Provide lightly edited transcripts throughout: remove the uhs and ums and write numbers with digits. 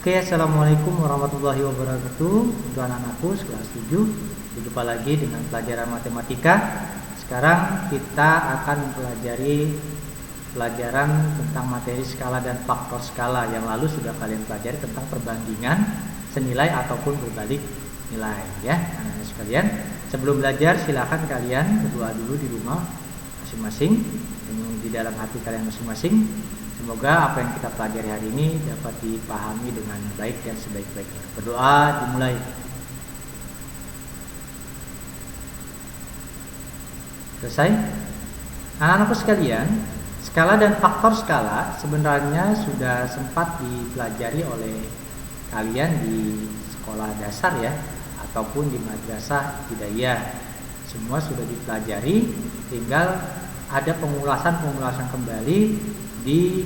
Oke, assalamualaikum warahmatullahi wabarakatuh. Untuk anak-anakku kelas 7, berjumpa lagi dengan pelajaran matematika. Sekarang kita akan mempelajari pelajaran tentang materi skala dan faktor skala. Yang lalu sudah kalian pelajari tentang perbandingan senilai ataupun berbalik nilai, ya anak-anak sekalian. Sebelum belajar, silakan kalian berdoa dulu di rumah masing-masing, di dalam hati kalian masing-masing. Semoga apa yang kita pelajari hari ini dapat dipahami dengan baik dan sebaik-baiknya. Berdoa dimulai. Selesai? Anak-anakku sekalian, skala dan faktor skala sebenarnya sudah sempat dipelajari oleh kalian di sekolah dasar ya, ataupun di madrasah ibtidaiyah. Semua sudah dipelajari, tinggal ada pengulasan kembali di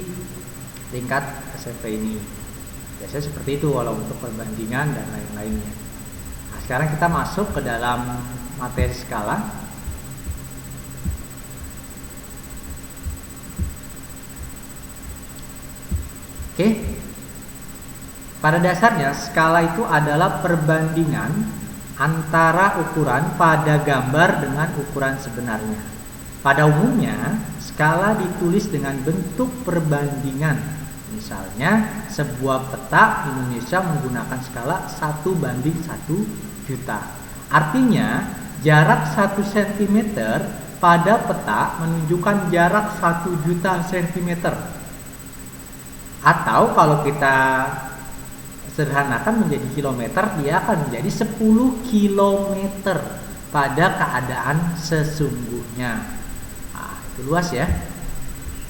tingkat SMP ini. Biasanya seperti itu walau untuk perbandingan dan lain-lainnya. Nah, sekarang kita masuk ke dalam materi skala. Oke. Pada dasarnya skala itu adalah perbandingan antara ukuran pada gambar dengan ukuran sebenarnya. Pada umumnya, skala ditulis dengan bentuk perbandingan. Misalnya, sebuah peta Indonesia menggunakan skala 1:1 juta. Artinya, jarak 1 cm pada peta menunjukkan jarak 1 juta cm. Atau kalau kita sederhanakan menjadi kilometer, dia akan menjadi 10 km pada keadaan sesungguhnya. Luas ya.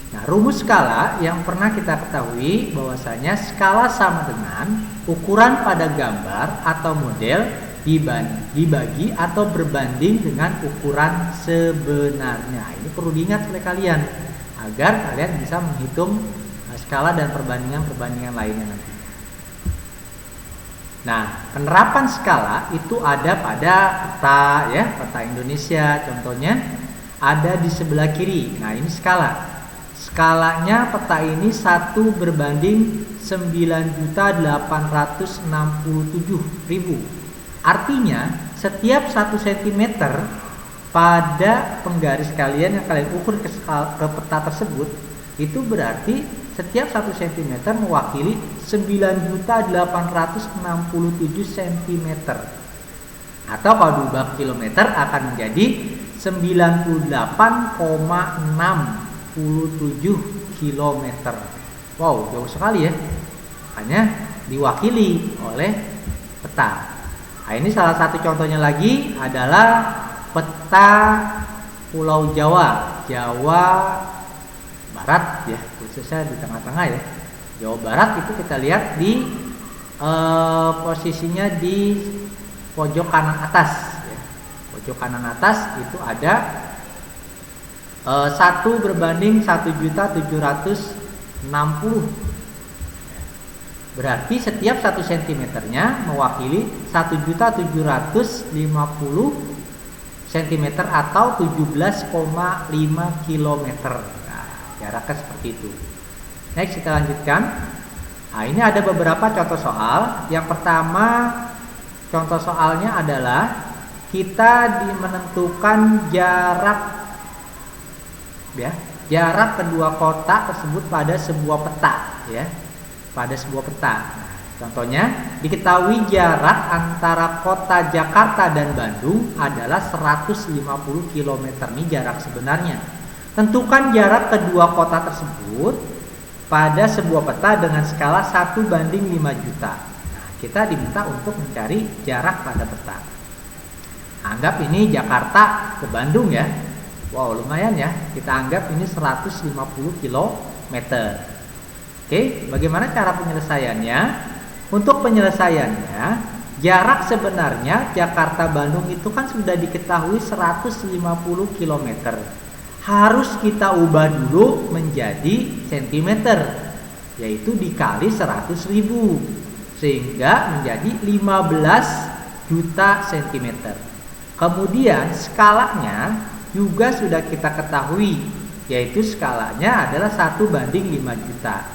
Nah, rumus skala yang pernah kita ketahui bahwasanya skala sama dengan ukuran pada gambar atau model dibagi atau berbanding dengan ukuran sebenarnya. Ini perlu diingat oleh kalian agar kalian bisa menghitung skala dan perbandingan lainnya nanti. Nah, penerapan skala itu ada pada peta ya, peta Indonesia contohnya. Ada di sebelah kiri. Nah, ini skala. Skalanya peta ini 1.9.867.000. Artinya, setiap 1 cm pada penggaris kalian yang kalian ukur ke peta tersebut, itu berarti setiap 1 cm mewakili 9.867 cm. Atau kalau diubah kilometer akan menjadi 98,67 km. Wow, jauh sekali ya. Hanya diwakili oleh peta. Nah, ini salah satu contohnya lagi adalah peta Pulau Jawa, Jawa Barat ya, khususnya di tengah-tengah ya. Jawa Barat itu kita lihat di posisinya di pojok kanan atas. Pojok kanan atas itu ada 1:1.760. Berarti setiap 1 cm-nya mewakili 1.750 cm atau 17,5 km. Nah, jaraknya seperti itu. Next kita lanjutkan. Nah, ini ada beberapa contoh soal. Yang pertama, contoh soalnya adalah kita menentukan jarak ya, jarak kedua kotak tersebut pada sebuah peta ya, pada sebuah peta. Nah, contohnya diketahui jarak antara kota Jakarta dan Bandung adalah 150 km. Ini jarak sebenarnya. Tentukan jarak kedua kota tersebut pada sebuah peta dengan skala 1:5 juta. Nah, kita diminta untuk mencari jarak pada peta. Anggap ini Jakarta ke Bandung ya. Wow, lumayan ya. Kita anggap ini 150 km. Oke, bagaimana cara penyelesaiannya? Untuk penyelesaiannya, jarak sebenarnya Jakarta Bandung itu kan sudah diketahui 150 km. Harus kita ubah dulu menjadi cm, yaitu dikali 100.000 sehingga menjadi 15 juta cm. Kemudian skalanya juga sudah kita ketahui, yaitu skalanya adalah 1:5 juta.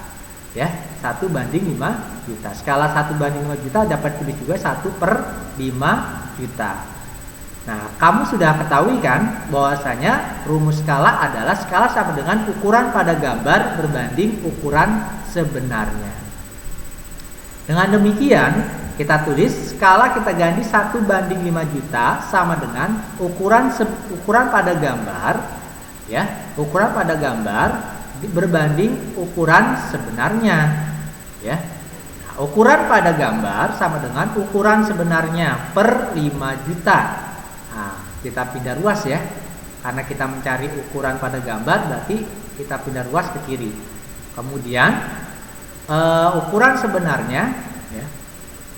Ya, 1 banding 5 juta. Skala 1 banding 5 juta dapat ditulis juga 1/5 juta. Nah, kamu sudah ketahui kan bahwasanya rumus skala adalah skala sama dengan ukuran pada gambar berbanding ukuran sebenarnya. Dengan demikian, kita tulis skala kita ganti 1/5 juta sama dengan ukuran pada gambar, ya, ukuran pada gambar berbanding ukuran sebenarnya, ya. Nah, ukuran pada gambar sama dengan ukuran sebenarnya per 5 juta. Nah, kita pindah ruas ya, karena kita mencari ukuran pada gambar, berarti kita pindah ruas ke kiri. Kemudian ukuran sebenarnya, ya,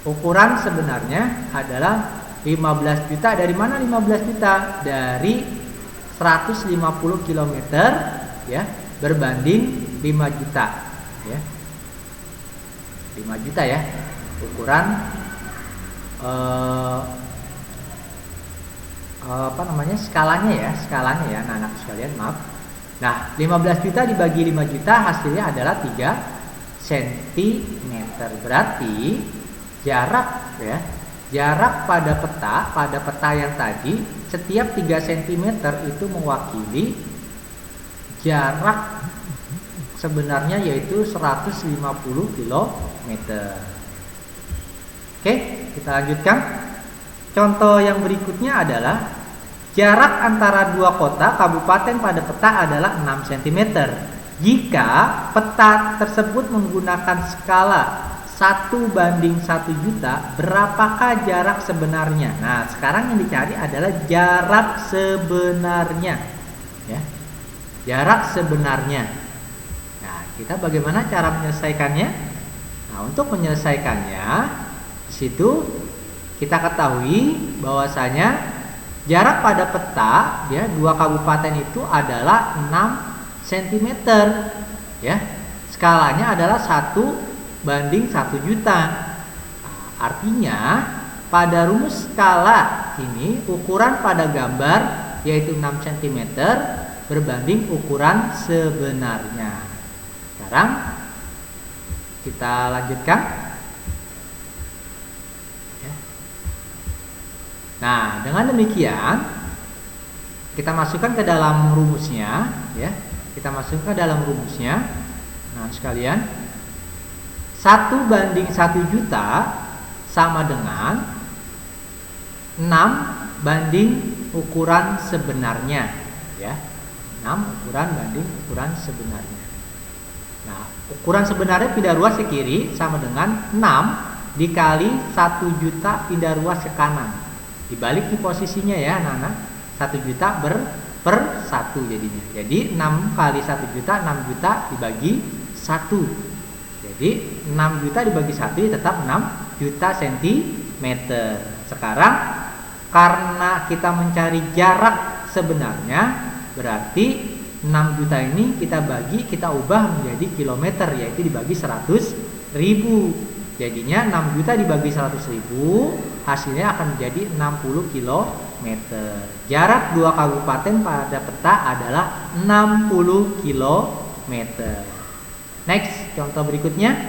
ukuran sebenarnya adalah 15 juta. Dari mana 15 juta? Dari 150 km, ya, berbanding 5 juta, ya, 5 juta ya, ukuran skalanya ya, anak-anak sekalian, maaf. Nah, 15 juta dibagi 5 juta hasilnya adalah 3 cm. Berarti jarak, ya, jarak pada peta yang tadi setiap 3 cm itu mewakili jarak sebenarnya yaitu 150 km. Oke, kita lanjutkan. Contoh yang berikutnya adalah jarak antara dua kota kabupaten pada peta adalah 6 cm. Jika peta tersebut menggunakan skala 1/1 juta, berapakah jarak sebenarnya? Nah, sekarang yang dicari adalah jarak sebenarnya, ya. Jarak sebenarnya. Nah, kita bagaimana cara menyelesaikannya? Nah, untuk menyelesaikannya, di situ kita ketahui bahwasanya jarak pada peta, ya, dua kabupaten itu adalah 6 cm, ya. Skalanya adalah 1/1 juta. Artinya pada rumus skala ini ukuran pada gambar yaitu 6 cm berbanding ukuran sebenarnya. Sekarang kita lanjutkan. Nah, dengan demikian kita masukkan ke dalam rumusnya, ya. Kita masukkan ke dalam rumusnya. Nah, sekalian, 1/1 juta sama dengan 6 banding ukuran sebenarnya, ya. 6 ukuran banding ukuran sebenarnya. Nah, ukuran sebenarnya pindah ruas ke kiri sama dengan 6 dikali 1 juta pindah ruas ke kanan. Dibalik di posisinya ya, anak-anak. 1 juta per 1 jadinya. Jadi 6 kali 1 juta, 6 juta dibagi 1. Jadi 6 juta dibagi 1 tetap 6 juta cm. Sekarang karena kita mencari jarak sebenarnya, berarti 6 juta ini kita ubah menjadi kilometer, yaitu dibagi 100.000. Jadinya 6 juta dibagi 100.000, hasilnya akan menjadi 60 km. Jarak dua kabupaten pada peta adalah 60 km. Next, contoh berikutnya.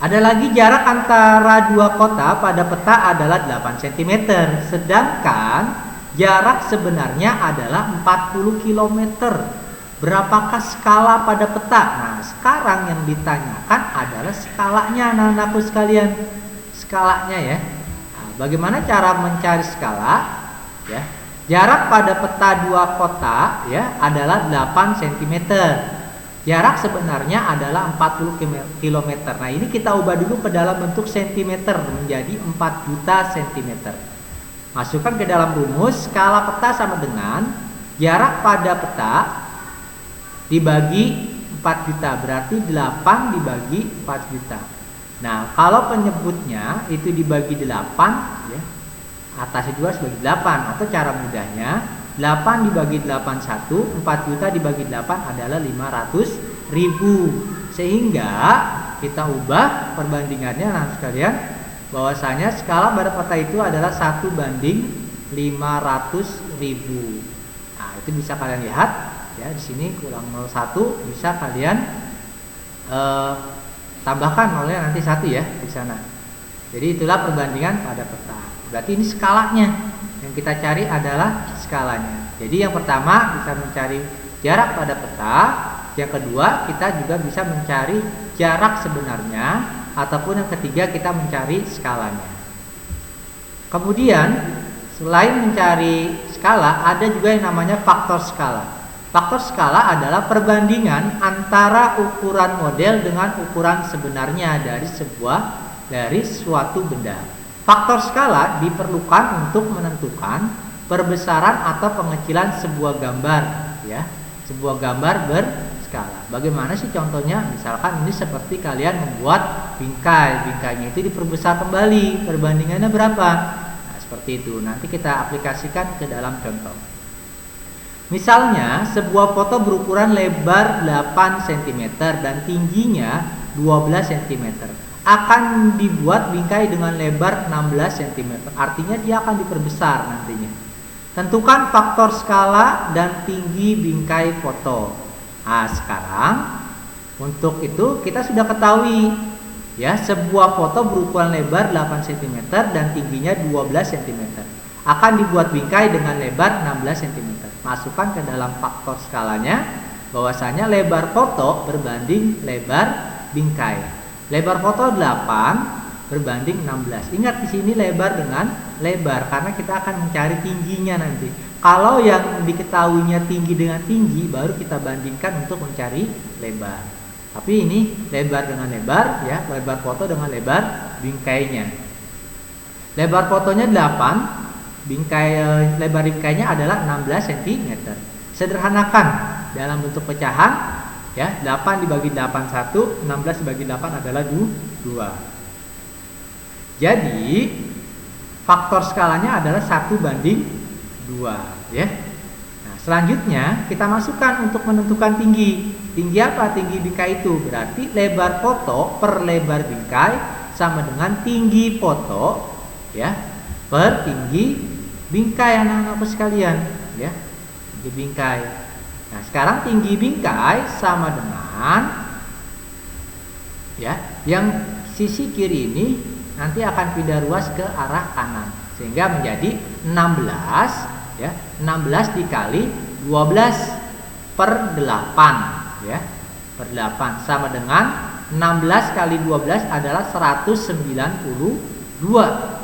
Ada lagi jarak antara dua kota pada peta adalah 8 cm, sedangkan jarak sebenarnya adalah 40 km. Berapakah skala pada peta? Nah, sekarang yang ditanyakan adalah skalanya, anak-anakku sekalian. Skalanya ya. Nah, bagaimana cara mencari skala? Ya. Jarak pada peta dua kota ya adalah 8 cm. Jarak sebenarnya adalah 40 km. Nah, ini kita ubah dulu ke dalam bentuk cm menjadi 4 juta cm. Masukkan ke dalam rumus, skala peta sama dengan jarak pada peta dibagi 4 juta, berarti 8 dibagi 4 juta. Nah, kalau penyebutnya itu dibagi 8 ya, atasnya 2 sebagai 8, atau cara mudahnya 8 dibagi 8 1, 4 juta dibagi 8 adalah 500.000. Sehingga kita ubah perbandingannya, nah sekalian, bahwasanya skala pada peta itu adalah 1/500.000. Nah, itu bisa kalian lihat ya, di sini kurang 01 bisa kalian tambahkan nolnya nanti 1 ya di sana. Jadi itulah perbandingan pada peta. Berarti ini skalanya. Yang kita cari adalah skalanya. Jadi yang pertama bisa mencari jarak pada peta. Yang kedua kita juga bisa mencari jarak sebenarnya. Ataupun yang ketiga kita mencari skalanya. Kemudian selain mencari skala, ada juga yang namanya faktor skala. Faktor skala adalah perbandingan antara ukuran model dengan ukuran sebenarnya dari suatu benda. Faktor skala diperlukan untuk menentukan perbesaran atau pengecilan sebuah gambar, ya. Sebuah gambar berskala. Bagaimana sih contohnya? Misalkan ini seperti kalian membuat bingkai, bingkainya itu diperbesar kembali, perbandingannya berapa? Nah, seperti itu. Nanti kita aplikasikan ke dalam contoh. Misalnya, sebuah foto berukuran lebar 8 cm dan tingginya 12 cm akan dibuat bingkai dengan lebar 16 cm. Artinya dia akan diperbesar nantinya. Tentukan faktor skala dan tinggi bingkai foto. Nah, sekarang untuk itu kita sudah ketahui ya, sebuah foto berukuran lebar 8 cm dan tingginya 12 cm akan dibuat bingkai dengan lebar 16 cm. Masukkan ke dalam faktor skalanya bahwasanya lebar foto berbanding lebar bingkai. Lebar foto 8 berbanding 16. Ingat di sini lebar dengan lebar karena kita akan mencari tingginya nanti. Kalau yang diketahuinya tinggi dengan tinggi baru kita bandingkan untuk mencari lebar. Tapi ini lebar dengan lebar ya, lebar foto dengan lebar bingkainya. Lebar fotonya 8, lebar bingkainya adalah 16 cm. Sederhanakan dalam bentuk pecahan ya, 8 dibagi 8 1, 16 dibagi 8 adalah 2. Jadi faktor skalanya adalah 1:2 ya. Nah, selanjutnya kita masukkan untuk menentukan tinggi. Tinggi apa? Tinggi bingkai itu berarti lebar foto per lebar bingkai sama dengan tinggi foto ya per tinggi bingkai anak-anakku sekalian ya, tinggi bingkai. Nah, sekarang tinggi bingkai sama dengan ya, yang sisi kiri ini nanti akan pindah ruas ke arah kanan sehingga menjadi 16 ya, 16 dikali 12 per 8 ya, per 8 sama dengan 16 kali 12 adalah 192.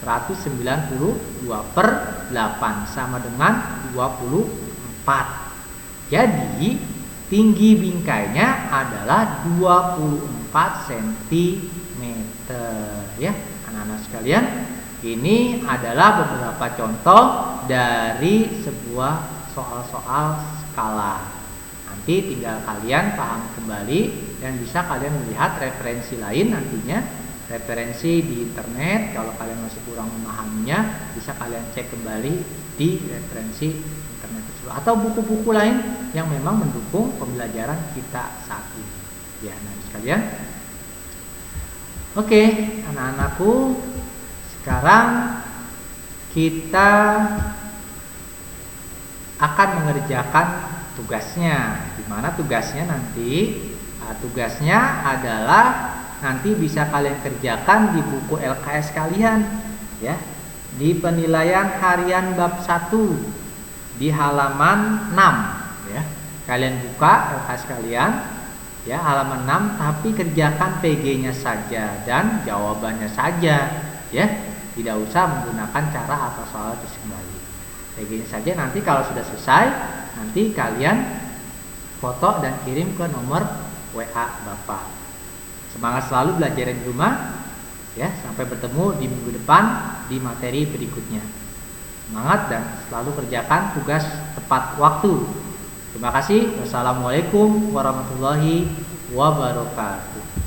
192 per 8 sama dengan 24. Jadi tinggi bingkainya adalah 24 cm ya anak-anak sekalian. Ini adalah beberapa contoh dari sebuah soal-soal skala. Nanti tinggal kalian paham kembali dan bisa kalian melihat referensi lain nantinya. Referensi di internet, kalau kalian masih kurang memahaminya bisa kalian cek kembali di referensi internet tersebut atau buku-buku lain yang memang mendukung pembelajaran kita saat ini ya anak sekalian. Oke anak-anakku, sekarang kita akan mengerjakan tugasnya. Dimana tugasnya nanti? Nah, tugasnya adalah nanti bisa kalian kerjakan di buku LKS kalian ya, di penilaian harian bab 1 di halaman 6 ya. Kalian buka LKS kalian ya, halaman 6, tapi kerjakan PG-nya saja dan jawabannya saja ya. Tidak usah menggunakan cara hafal soal terus kembali. PG-nya saja, nanti kalau sudah selesai nanti kalian foto dan kirim ke nomor WA Bapak. Semangat selalu belajar di rumah ya, sampai bertemu di minggu depan di materi berikutnya. Semangat dan selalu kerjakan tugas tepat waktu. Terima kasih. Wassalamualaikum warahmatullahi wabarakatuh.